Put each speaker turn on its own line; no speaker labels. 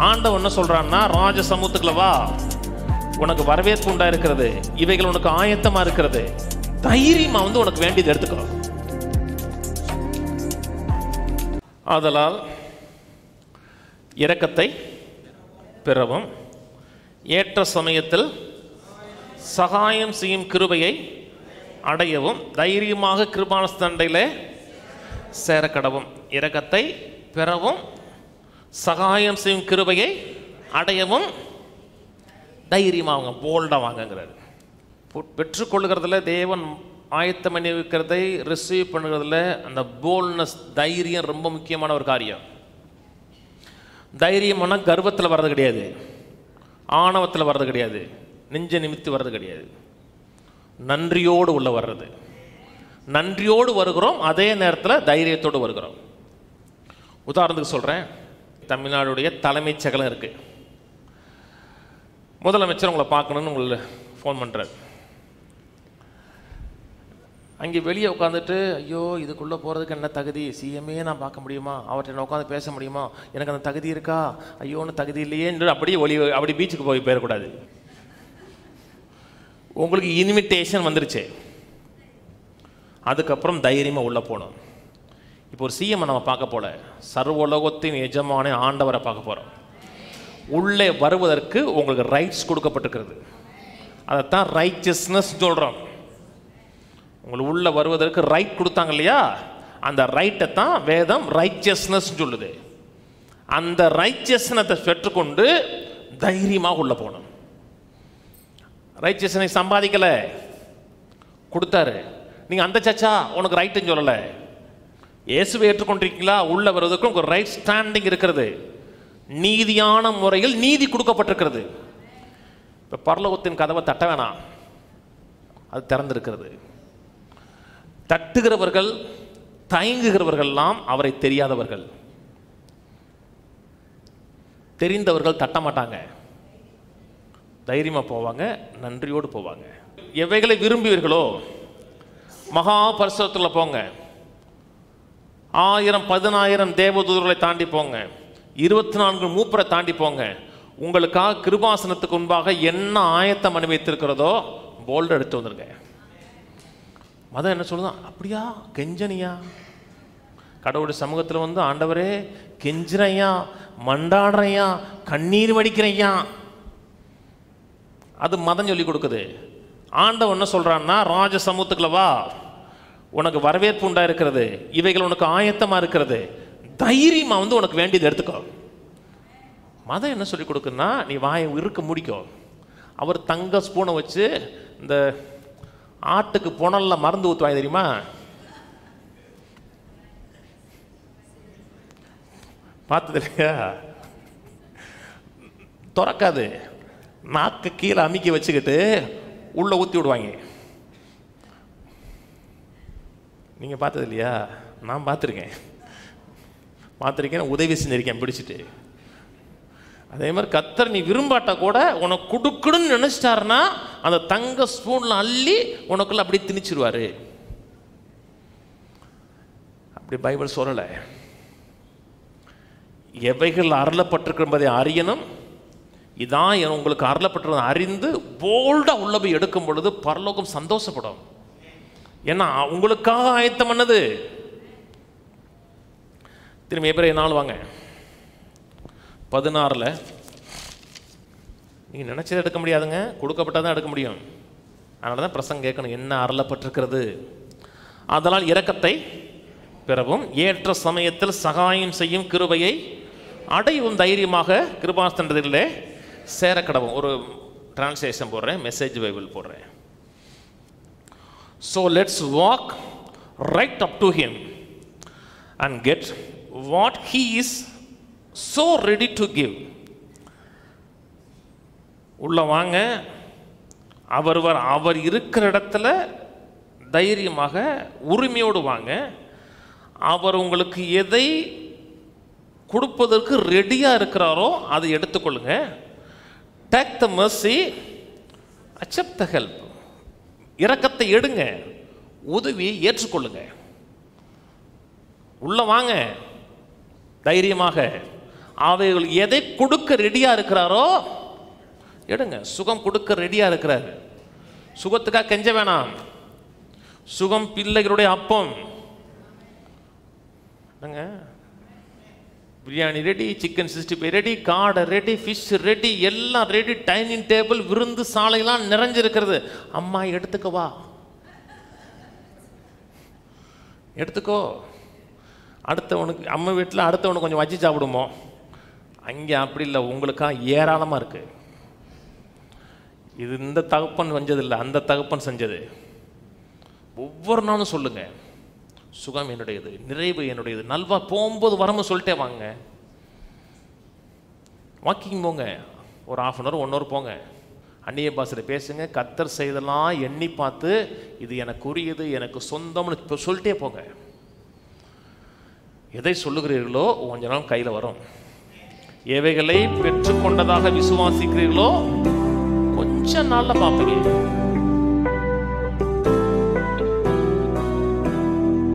ஆண்டவன் என்ன சொல்றான்னா, ராஜ சமூகத்துக்குள்ள வா, உனக்கு வரவேற்பு உண்டா இருக்கிறது, இவைகள் உனக்கு ஆயத்தமா இருக்கிறது, தைரியமா உனக்கு வேண்டியது எடுத்துக்கோ. ஆதலால் இரக்கத்தை பெறவும் ஏற்ற சமயத்தில் சகாயம் செய்யும் கிருபையை அடையவும் தைரியமாக கிருபாசனத்திலே சேர கடவும். இரக்கத்தை பெறவும் சகாயம் செய்யும் கிருபையை அடையவும் தைரியமாக போல்டாக வாங்குங்கிறார். பெற்றுக்கொள்கிறதுல தேவன் ஆயத்தம் பண்ணி வைக்கிறதை ரிசீவ் பண்ணுறதுல அந்த போல்ட்னஸ், தைரியம் ரொம்ப முக்கியமான ஒரு காரியம். தைரியம்னா கர்வத்தில் வர்றது கிடையாது, ஆணவத்தில் வர்றது கிடையாது, நெஞ்ச நிமித்து வர்றது கிடையாது, நன்றியோடு உள்ள வர்றது. நன்றியோடு வருகிறோம், அதே நேரத்தில் தைரியத்தோடு வருகிறோம். உதாரணத்துக்கு சொல்கிறேன், தமிழ்நாடுடைய தலைமைச் செயலகம் இருக்குது. முதலமைச்சர் உங்களை பார்க்கணுன்னு உங்களை ஃபோன் பண்ணுறாரு. அங்கே வெளியே உட்காந்துட்டு, ஐயோ இதுக்குள்ளே போகிறதுக்கு என்ன தகுதி, சிஎம்ஏ நான் பார்க்க முடியுமா, அவர்கிட்ட என்ன உட்காந்து பேச முடியுமா, எனக்கு அந்த தகுதி இருக்கா, ஐயோன்னு தகுதி இல்லையேன்னு அப்படியே அப்படி பீச்சுக்கு போயிடக்கூடாது. உங்களுக்கு இன்விடேஷன் வந்துருச்சு, அதுக்கப்புறம் தைரியமாக உள்ளே போகணும். இப்போ ஒரு சிஎம் நம்ம பார்க்க போல, சர்வலோகத்தின் எஜமான ஆண்டவரை பார்க்க போகிறோம். உள்ளே வருவதற்கு உங்களுக்கு ரைட்ஸ் கொடுக்கப்பட்டிருக்கிறது. அதைத்தான் ரைச்சஸ்னஸ் சொல்கிறோம். உங்களுக்கு உள்ளே வருவதற்கு ரைட் கொடுத்தாங்க இல்லையா, அந்த ரைட்டை தான் வேதம் ரைச்சஸ்னஸ் சொல்லுது. அந்த ரைச்சஸ்னஸை பெற்றுக்கொண்டு தைரியமாக உள்ளே போகணும். ரைச்சஸ்னை சம்பாதிக்கலை, கொடுத்தாரு. நீங்கள் அந்த சச்சா உனக்கு ரைட்டுன்னு சொல்லலை, இயேசுவை ஏற்றுக்கொண்டிருக்கீங்களா, உள்ள வருவதற்கு உங்களுக்கு ரைட் ஸ்டாண்டிங் இருக்கிறது. நீதியான முறையில் நீதி கொடுக்கப்பட்டிருக்கிறது. இப்போ பரலோகத்தின் கதவை தட்ட வேணாம், அது திறந்திருக்கிறது. தட்டுகிறவர்கள், தயங்குகிறவர்கள்லாம் அவரை தெரியாதவர்கள். தெரிந்தவர்கள் தட்ட மாட்டாங்க, தைரியமாக போவாங்க, நன்றியோடு போவாங்க. எவைகளை விரும்புவீர்களோ மகா பரிசுத்தத்தில் போங்க, 1000 10,000 தேவதூதர்களை தாண்டி போங்க, 24 மூப்பரை தாண்டி போங்க. உங்களுக்காக கிருபாசனத்துக்கு முன்பாக என்ன ஆயத்தம் அனுபவித்திருக்கிறதோ போல்டு எடுத்து வந்துருங்க. மதம் என்ன சொல்லுதான், அப்படியா கெஞ்சனியா, கடவுளுடைய சமூகத்தில் ஆண்டவரே கெஞ்சினையா, மண்டாடுறையா, கண்ணீர் வடிக்கிறையா, அது மதம் சொல்லி கொடுக்குது. ஆண்டவன் என்ன சொல்றான்னா, ராஜ சமூகத்துக்குள்ள வா, உனக்கு வரவேற்பு உண்டா இருக்கிறது, இவைகள் உனக்கு ஆயத்தமா இருக்கிறது, தைரியமா உனக்கு வேண்டியது எடுத்துக்கோ. மதம் என்ன சொல்லி கொடுக்குன்னா, நீ வாயை இருக்க முடிக்கோ. அவர் தங்க ஸ்பூனை வச்சு இந்த ஆட்டுக்கு புனல்ல மருந்து ஊற்றுவாங்க தெரியுமா, பார்த்தது இல்லையா, திறக்காது, நாக்கு கீழே அமுக்கி வச்சுக்கிட்டு உள்ள ஊற்றி விடுவாங்க. நீங்கள் பார்த்தது இல்லையா, நான் பார்த்துருக்கேன், உதவி செஞ்சிருக்கேன் பிடிச்சிட்டு. அதே மாதிரி கர்த்தர் நீ விரும்பாட்டா கூட உனக்கு கொடுக்கணும்னு நினைச்சிட்டாருன்னா அந்த தங்க ஸ்பூன்ல அள்ளி உனக்குள்ள அப்படி திணிச்சிருவாரு. அப்படி பைபிள் சொல்லலை. எவைகள் அருளப்பட்டிருக்கிற என்பதை அறியணும். இதான் உங்களுக்கு அருளப்பட்டிருந்த அறிந்து போல்டா உள்ள போய் எடுக்கும் பொழுது பரலோகம் சந்தோஷப்படும். ஏன்னா உங்களுக்காக ஆயத்தம் பண்ணது. திரும்பி எபிரேயர் 4 வாங்க, 16 நீங்கள் நினச்சதை எடுக்க முடியாதுங்க, கொடுக்கப்பட்டதான் எடுக்க முடியும். அதனால தான் பிரசங்கம் கேட்கணும், என்ன அருளப்பட்டிருக்கிறது. அதனால் இரக்கத்தை பெறவும் ஏற்ற சமயத்தில் சகாயம் செய்யும் கிருபையை அடையவும் தைரியமாக கிருபாசனத்திலே சேர கடவும். ஒரு டிரான்ஸ்லேஷன் போடுறேன், மெசேஜ் பைபிள் போடுறேன். So let's walk right up to him and get what he is so ready to give. உள்ள வாங்க, அவர் இருக்கிற இடத்துல தைரியமாக உரிமையோடு வாங்க. அவர் உங்களுக்கு எதை கொடுப்பதற்கு ரெடியாக இருக்கிறாரோ அதை எடுத்துக்கொள்ளுங்க. Take the mercy, accept the help. இரக்கத்தை எடுங்க, உதவியை ஏற்றுக்கொள்ளுங்க. உள்ள வாங்க தைரியமாக. அவைகள் எதை கொடுக்க ரெடியா இருக்கிறாரோ எடுங்க. சுகம் கொடுக்க ரெடியா இருக்கிறாரு. சுகத்துக்காக கெஞ்ச வேணாம். சுகம் பிள்ளைகளுடைய அப்பம். பிரியாணி ரெடி, சிக்கன் 65 ரெடி, காடை ரெடி, ஃபிஷ் ரெடி, எல்லாம் ரெடி. டைனிங் டேபிள், விருந்து சாலையெல்லாம் நிறைஞ்சிருக்கிறது. அம்மா எடுத்துக்கவா, எடுத்துக்கோ. அடுத்தவனுக்கு அம்மா வீட்டில் அடுத்தவனுக்கு கொஞ்சம் வச்சு சாப்பிடுமோ, அங்கே அப்படி இல்லை, உங்களுக்கா ஏராளமாக இருக்கு. இது இந்த தகப்பன் செஞ்சதில்லை, அந்த தகப்பன் செஞ்சது. ஒவ்வொரு நாளும் சொல்லுங்க, சுகம் என்னுடையது, நிறைவு என்னுடையது. நல்வா போகும்போது வரமும் சொல்லிட்டே வாங்க. வாக்கிங் போங்க, ஒரு 1/2 hour 1 hour போங்க, அந்நிய பாஷையில் பேசுங்க. கர்த்தர் செய்தெல்லாம் எண்ணி பார்த்து இது எனக்கு உரியது, எனக்கு சொந்தம்னு சொல்லிட்டே போங்க. எதை சொல்லுகிறீர்களோ கொஞ்ச நாள் கையில் வரும். எவைகளை பெற்றுக்கொண்டதாக விசுவாசிக்கிறீர்களோ கொஞ்ச நாள்ல பார்ப்பீங்க.